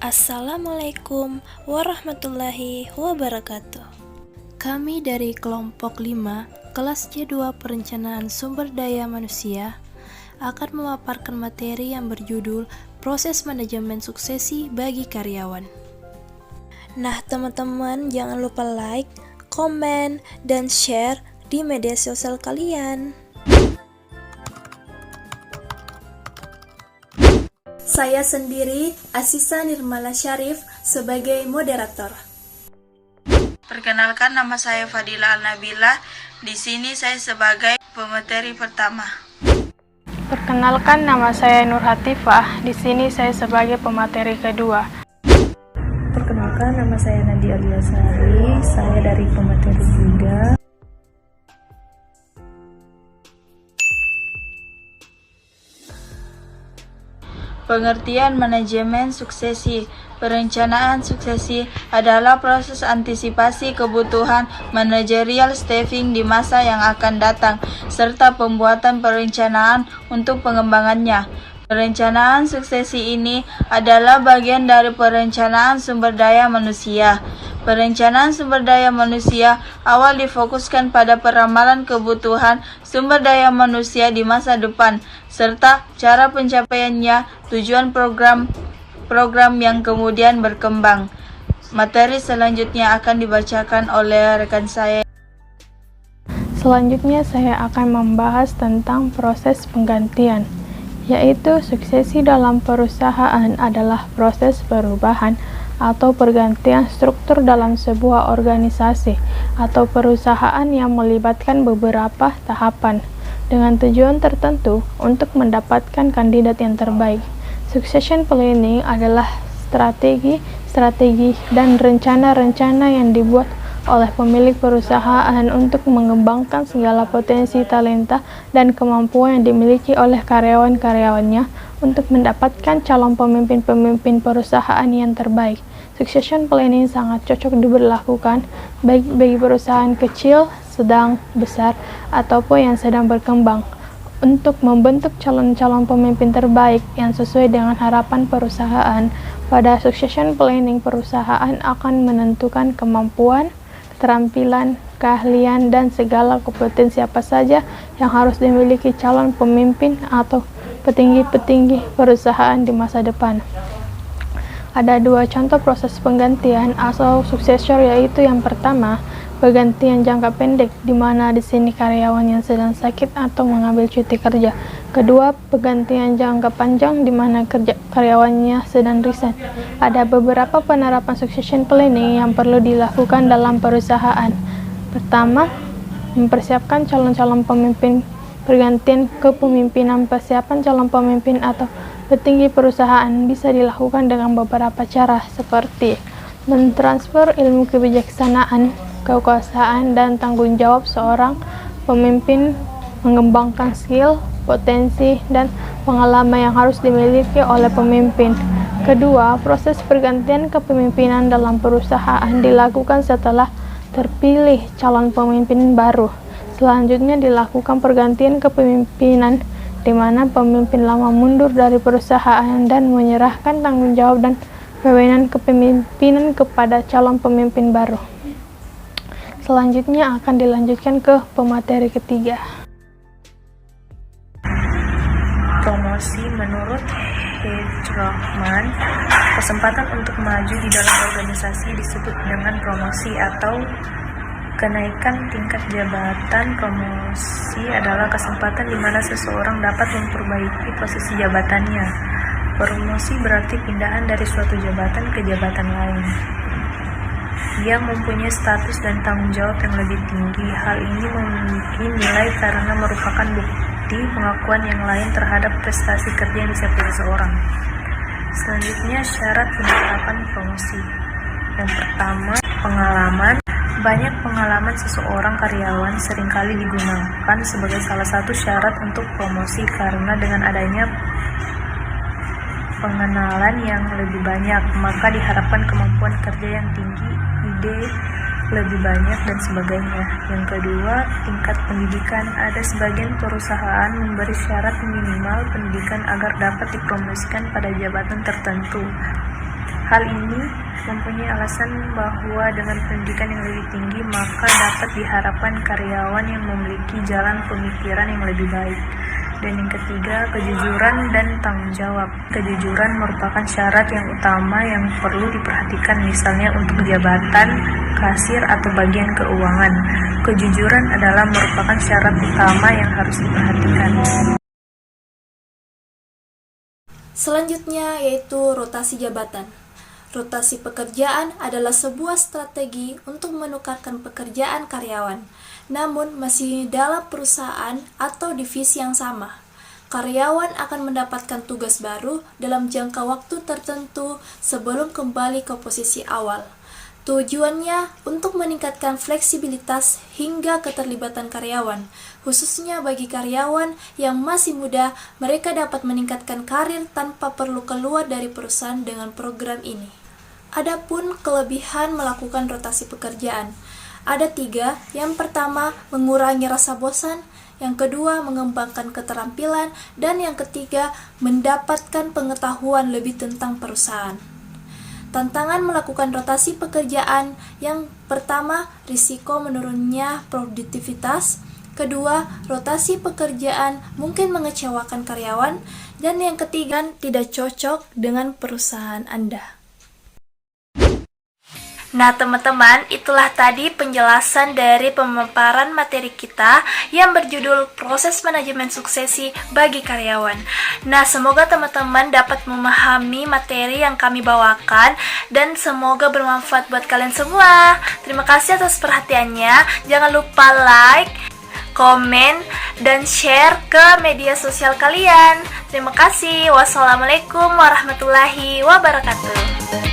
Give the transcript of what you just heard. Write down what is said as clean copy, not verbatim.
Assalamualaikum warahmatullahi wabarakatuh. Kami dari kelompok 5, kelas C2 Perencanaan Sumber Daya Manusia akan memaparkan materi yang berjudul Proses Manajemen Suksesi bagi Karyawan. Nah, teman-teman jangan lupa like, komen, dan share di media sosial kalian. Saya sendiri, Asisa Nirmala Syarif, sebagai moderator. Perkenalkan, nama saya Fadila Al-Nabila. Di sini saya sebagai pemateri pertama. Perkenalkan, nama saya Nur Hatifah. Di sini saya sebagai pemateri kedua. Perkenalkan, nama saya Nadia Aliasari. Saya dari pemateri 3. Pengertian manajemen suksesi. Perencanaan suksesi adalah proses antisipasi kebutuhan manajerial staffing di masa yang akan datang, serta pembuatan perencanaan untuk pengembangannya. Perencanaan suksesi ini adalah bagian dari perencanaan sumber daya manusia. Perencanaan sumber daya manusia awal difokuskan pada peramalan kebutuhan sumber daya manusia di masa depan, serta cara pencapaiannya, tujuan program yang kemudian berkembang. Materi selanjutnya akan dibacakan oleh rekan saya. Selanjutnya saya akan membahas tentang proses penggantian, yaitu suksesi dalam perusahaan adalah proses perubahan atau pergantian struktur dalam sebuah organisasi atau perusahaan yang melibatkan beberapa tahapan dengan tujuan tertentu untuk mendapatkan kandidat yang terbaik. Succession planning adalah strategi dan rencana-rencana yang dibuat oleh pemilik perusahaan untuk mengembangkan segala potensi talenta dan kemampuan yang dimiliki oleh karyawan-karyawannya untuk mendapatkan calon pemimpin-pemimpin perusahaan yang terbaik. Succession planning sangat cocok diberlakukan baik bagi perusahaan kecil, sedang, besar, ataupun yang sedang berkembang untuk membentuk calon-calon pemimpin terbaik yang sesuai dengan harapan perusahaan. Pada succession planning, perusahaan akan menentukan kemampuan, keterampilan, keahlian, dan segala kompetensi apa saja yang harus dimiliki calon pemimpin atau petinggi-petinggi perusahaan di masa depan. Ada dua contoh proses penggantian atau successor, yaitu yang pertama, penggantian jangka pendek, di mana di sini karyawan yang sedang sakit atau mengambil cuti kerja. Kedua, penggantian jangka panjang, di mana karyawannya sedang resign. Ada beberapa penerapan succession planning yang perlu dilakukan dalam perusahaan. Pertama, mempersiapkan calon-calon pemimpin. Pergantian kepemimpinan. Persiapan calon pemimpin atau petinggi perusahaan bisa dilakukan dengan beberapa cara, seperti mentransfer ilmu kebijaksanaan, kekuasaan, dan tanggung jawab seorang pemimpin, mengembangkan skill, potensi, dan pengalaman yang harus dimiliki oleh pemimpin. Kedua, proses pergantian kepemimpinan dalam perusahaan dilakukan setelah terpilih calon pemimpin baru. Selanjutnya dilakukan pergantian kepemimpinan, di mana pemimpin lama mundur dari perusahaan dan menyerahkan tanggung jawab dan wewenang kepemimpinan kepada calon pemimpin baru. Selanjutnya akan dilanjutkan ke pemateri ketiga. Promosi. Menurut Hedgerman, kesempatan untuk maju di dalam organisasi disebut dengan promosi atau kenaikan tingkat jabatan. Promosi adalah kesempatan di mana seseorang dapat memperbaiki posisi jabatannya. Promosi berarti pindahan dari suatu jabatan ke jabatan lain yang mempunyai status dan tanggung jawab yang lebih tinggi. Hal ini memiliki nilai karena merupakan bukti pengakuan yang lain terhadap prestasi kerja yang dicapai seseorang. Selanjutnya, syarat penetapan promosi. Yang pertama, pengalaman. Banyak pengalaman seseorang karyawan seringkali digunakan sebagai salah satu syarat untuk promosi, karena dengan adanya pengenalan yang lebih banyak, maka diharapkan kemampuan kerja yang tinggi, ide lebih banyak, dan sebagainya. Yang kedua, tingkat pendidikan. Ada sebagian perusahaan memberi syarat minimal pendidikan agar dapat dipromosikan pada jabatan tertentu. Hal ini mempunyai alasan bahwa dengan pendidikan yang lebih tinggi maka dapat diharapkan karyawan yang memiliki jalan pemikiran yang lebih baik. Dan yang ketiga, kejujuran dan tanggung jawab. Kejujuran merupakan syarat yang utama yang perlu diperhatikan, misalnya untuk jabatan, kasir, atau bagian keuangan. Kejujuran adalah merupakan syarat utama yang harus diperhatikan. Selanjutnya yaitu rotasi jabatan. Rotasi pekerjaan adalah sebuah strategi untuk menukarkan pekerjaan karyawan, namun masih dalam perusahaan atau divisi yang sama. Karyawan akan mendapatkan tugas baru dalam jangka waktu tertentu sebelum kembali ke posisi awal. Tujuannya untuk meningkatkan fleksibilitas hingga keterlibatan karyawan, khususnya bagi karyawan yang masih muda, mereka dapat meningkatkan karir tanpa perlu keluar dari perusahaan dengan program ini. Adapun kelebihan melakukan rotasi pekerjaan, ada 3. Yang pertama, mengurangi rasa bosan. Yang kedua, mengembangkan keterampilan. Dan yang ketiga, mendapatkan pengetahuan lebih tentang perusahaan. Tantangan melakukan rotasi pekerjaan, yang pertama, risiko menurunnya produktivitas. Kedua, rotasi pekerjaan mungkin mengecewakan karyawan. Dan yang ketiga, tidak cocok dengan perusahaan Anda. Nah teman-teman, itulah tadi penjelasan dari pemaparan materi kita yang berjudul Proses Manajemen Suksesi bagi Karyawan. Nah semoga teman-teman dapat memahami materi yang kami bawakan dan semoga bermanfaat buat kalian semua. Terima kasih atas perhatiannya. Jangan lupa like, komen, dan share ke media sosial kalian. Terima kasih. Wassalamualaikum warahmatullahi wabarakatuh.